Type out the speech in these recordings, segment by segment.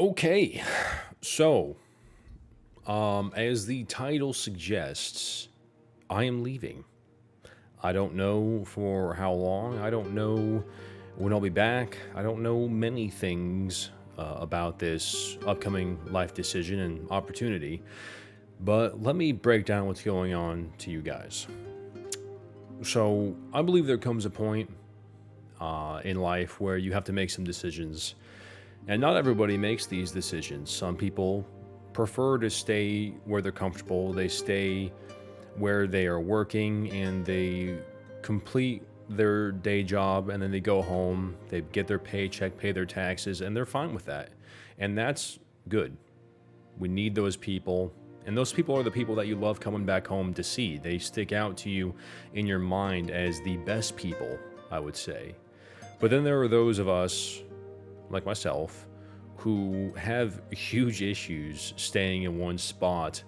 Okay, so as the title suggests, I am leaving. I don't know for how long. I don't know when I'll be back. I don't know many things about this upcoming life decision and opportunity. But let me break down what's going on to you guys. So I believe there comes a point in life where you have to make some decisions. And not everybody makes these decisions. Some people prefer to stay where they're comfortable. They stay where they are working and they complete their day job and then they go home, they get their paycheck, pay their taxes, and they're fine with that. And that's good. We need those people. And those people are the people that you love coming back home to see. They stick out to you in your mind as the best people, I would say. But then there are those of us, like myself, who have huge issues staying in one spot.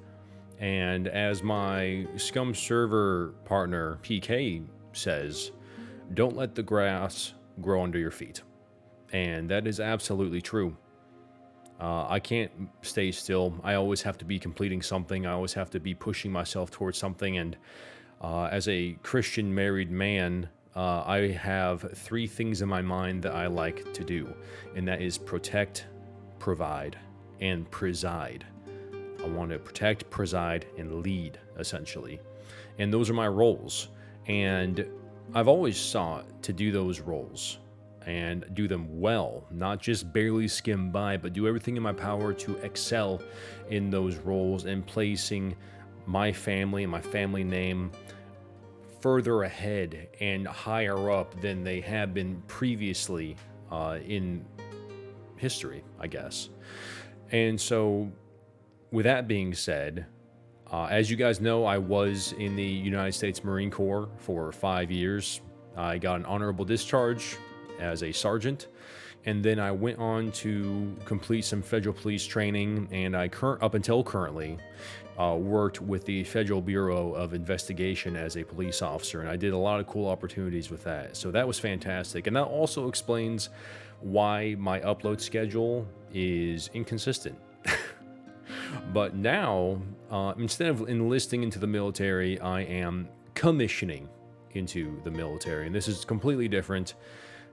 And as my SCUM server partner, PK, says, don't let the grass grow under your feet. And that is absolutely true. I can't stay still. I always have to be completing something. I always have to be pushing myself towards something. And as a Christian married man, I have three things in my mind that I like to do, and that is protect, provide, and preside. I want to protect, preside, and lead, essentially. And those are my roles. And I've always sought to do those roles and do them well, not just barely skim by, but do everything in my power to excel in those roles and placing my family and my family name further ahead and higher up than they have been previously in history, I guess. And so, with that being said, as you guys know, I was in the United States Marine Corps for 5 years. I got an honorable discharge as a sergeant, and then I went on to complete some federal police training, and up until currently, worked with the Federal Bureau of Investigation as a police officer, and I did a lot of cool opportunities with that. So that was fantastic, and that also explains why my upload schedule is inconsistent. But now, instead of enlisting into the military, I am commissioning into the military, and this is completely different.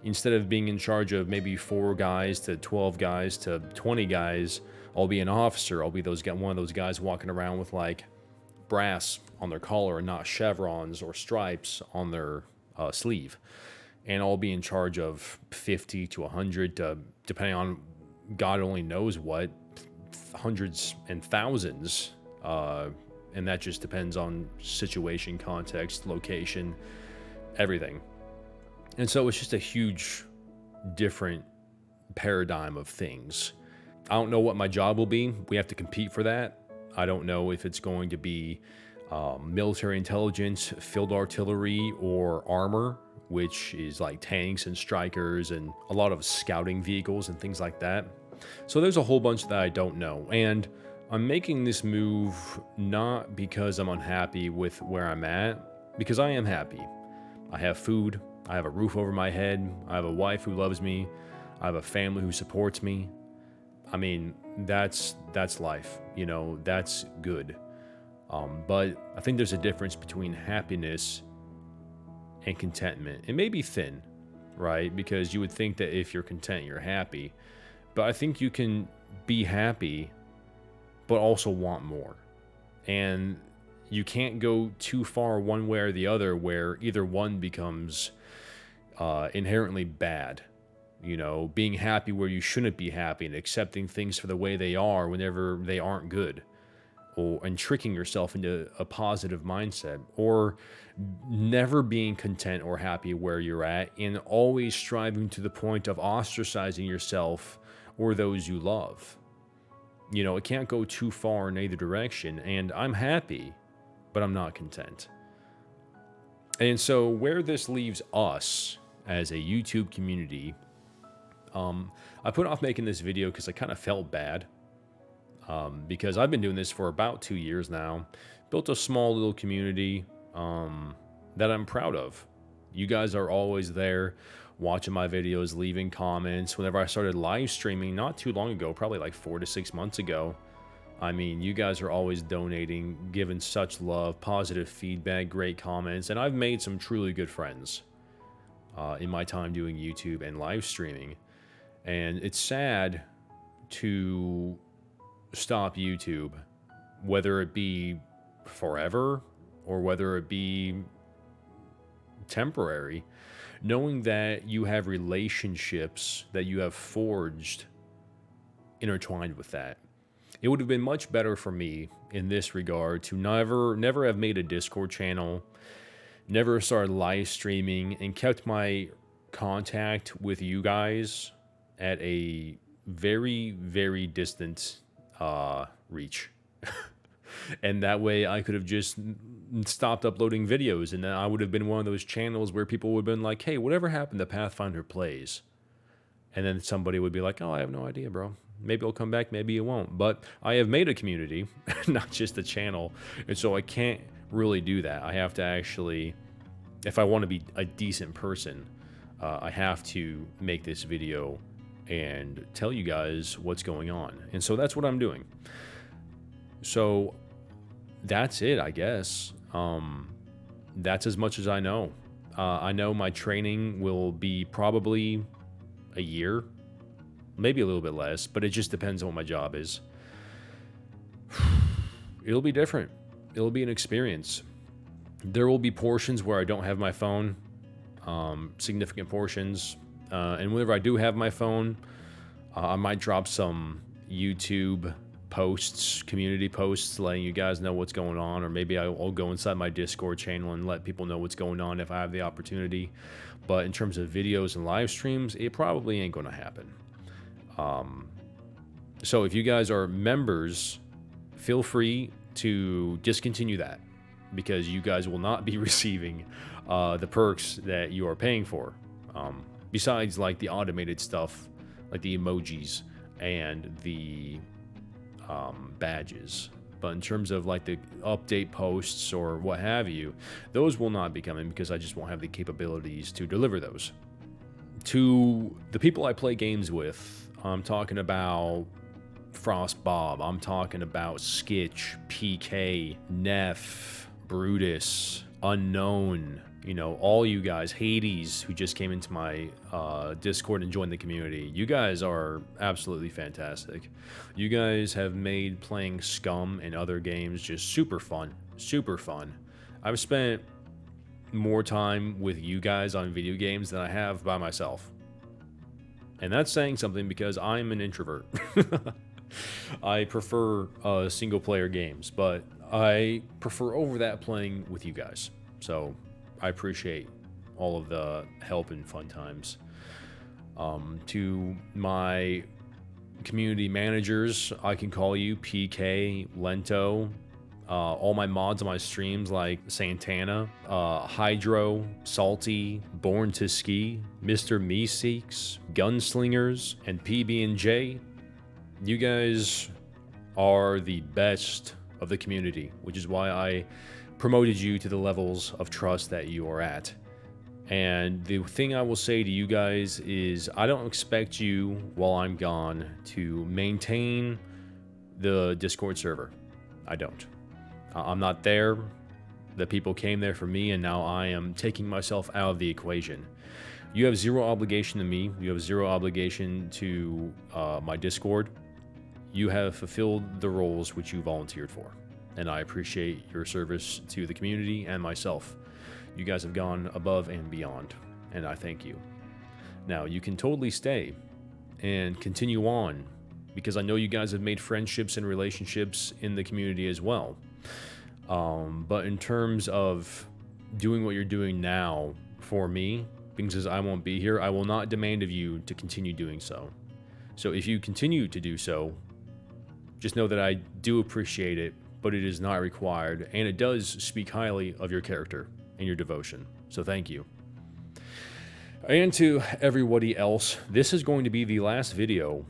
Instead of being in charge of maybe 4 guys to 12 guys to 20 guys, I'll be an officer. I'll be one of those guys walking around with like brass on their collar and not chevrons or stripes on their sleeve. And I'll be in charge of 50 to 100, depending on God only knows what, hundreds and thousands. And that just depends on situation, context, location, everything. And so it's just a huge, different paradigm of things. I don't know what my job will be. We have to compete for that. I don't know if it's going to be military intelligence, field artillery, or armor, which is like tanks and strikers and a lot of scouting vehicles and things like that. So there's a whole bunch that I don't know. And I'm making this move not because I'm unhappy with where I'm at, because I am happy. I have food. I have a roof over my head. I have a wife who loves me. I have a family who supports me. I mean, that's life, you know, that's good. But I think there's a difference between happiness and contentment. It may be thin, right? Because you would think that if you're content, you're happy. But I think you can be happy, but also want more. And you can't go too far one way or the other where either one becomes inherently bad. You know, being happy where you shouldn't be happy and accepting things for the way they are whenever they aren't good, and tricking yourself into a positive mindset, or never being content or happy where you're at and always striving to the point of ostracizing yourself or those you love. You know, it can't go too far in either direction, and I'm happy, but I'm not content. And so where this leaves us as a YouTube community, I put off making this video because I kind of felt bad, because I've been doing this for about 2 years now, built a small little community that I'm proud of. You guys are always there, watching my videos, leaving comments. Whenever I started live streaming not too long ago, probably like 4 to 6 months ago, I mean, you guys are always donating, giving such love, positive feedback, great comments, and I've made some truly good friends in my time doing YouTube and live streaming. And it's sad to stop YouTube, whether it be forever or whether it be temporary, knowing that you have relationships that you have forged intertwined with that. It would have been much better for me in this regard to never have made a Discord channel, never started live streaming, and kept my contact with you guys at a very, very distant reach. And that way I could have just stopped uploading videos, and then I would have been one of those channels where people would have been like, hey, whatever happened to Pathfinder Plays? And then somebody would be like, oh, I have no idea, bro. Maybe it'll come back, maybe it won't. But I have made a community, not just a channel. And so I can't really do that. I have to actually, if I want to be a decent person, I have to make this video and tell you guys what's going on. And so that's what I'm doing. So that's it, I guess. That's as much as I know. I know my training will be probably a year, maybe a little bit less, but it just depends on what my job is. It'll be different. It'll be an experience. There will be portions where I don't have my phone, significant portions. And whenever I do have my phone, I might drop some YouTube posts, community posts, letting you guys know what's going on, or maybe I'll go inside my Discord channel and let people know what's going on if I have the opportunity. But in terms of videos and live streams, it probably ain't going to happen. So if you guys are members, feel free to discontinue that, because you guys will not be receiving the perks that you are paying for. Besides like the automated stuff, like the emojis and the badges. But in terms of like the update posts or what have you, those will not be coming because I just won't have the capabilities to deliver those. To the people I play games with, I'm talking about Frost Bob, I'm talking about Skitch, PK, Neff, Brutus, Unknown, you know, all you guys, Hades, who just came into my Discord and joined the community. You guys are absolutely fantastic. You guys have made playing SCUM and other games just super fun, super fun. I've spent more time with you guys on video games than I have by myself. And that's saying something because I'm an introvert. I prefer single player games, but I prefer over that playing with you guys. So I appreciate all of the help and fun times. To my community managers, I can call you PK, Lento, all my mods on my streams like Santana, Hydro, Salty, Born to Ski, Mr. Meeseeks, Gunslingers, and PB&J. You guys are the best of the community, which is why I promoted you to the levels of trust that you are at. And the thing I will say to you guys is I don't expect you, while I'm gone, to maintain the Discord server. I don't. I'm not there. The people came there for me, and now I am taking myself out of the equation. You have zero obligation to me. You have zero obligation to my Discord. You have fulfilled the roles which you volunteered for, and I appreciate your service to the community and myself. You guys have gone above and beyond, and I thank you. Now, you can totally stay and continue on, because I know you guys have made friendships and relationships in the community as well. But in terms of doing what you're doing now for me, because I won't be here, I will not demand of you to continue doing so. So if you continue to do so, just know that I do appreciate it, but it is not required, and it does speak highly of your character and your devotion. So thank you. And to everybody else, this is going to be the last video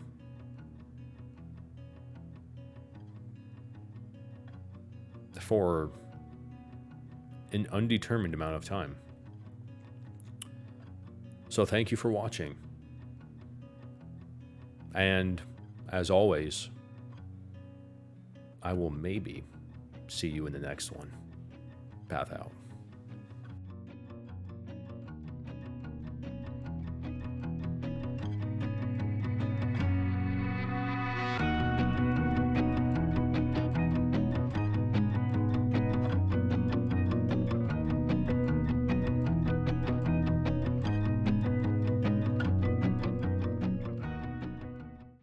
for an undetermined amount of time. So thank you for watching. And as always, I will maybe see you in the next one. Path out.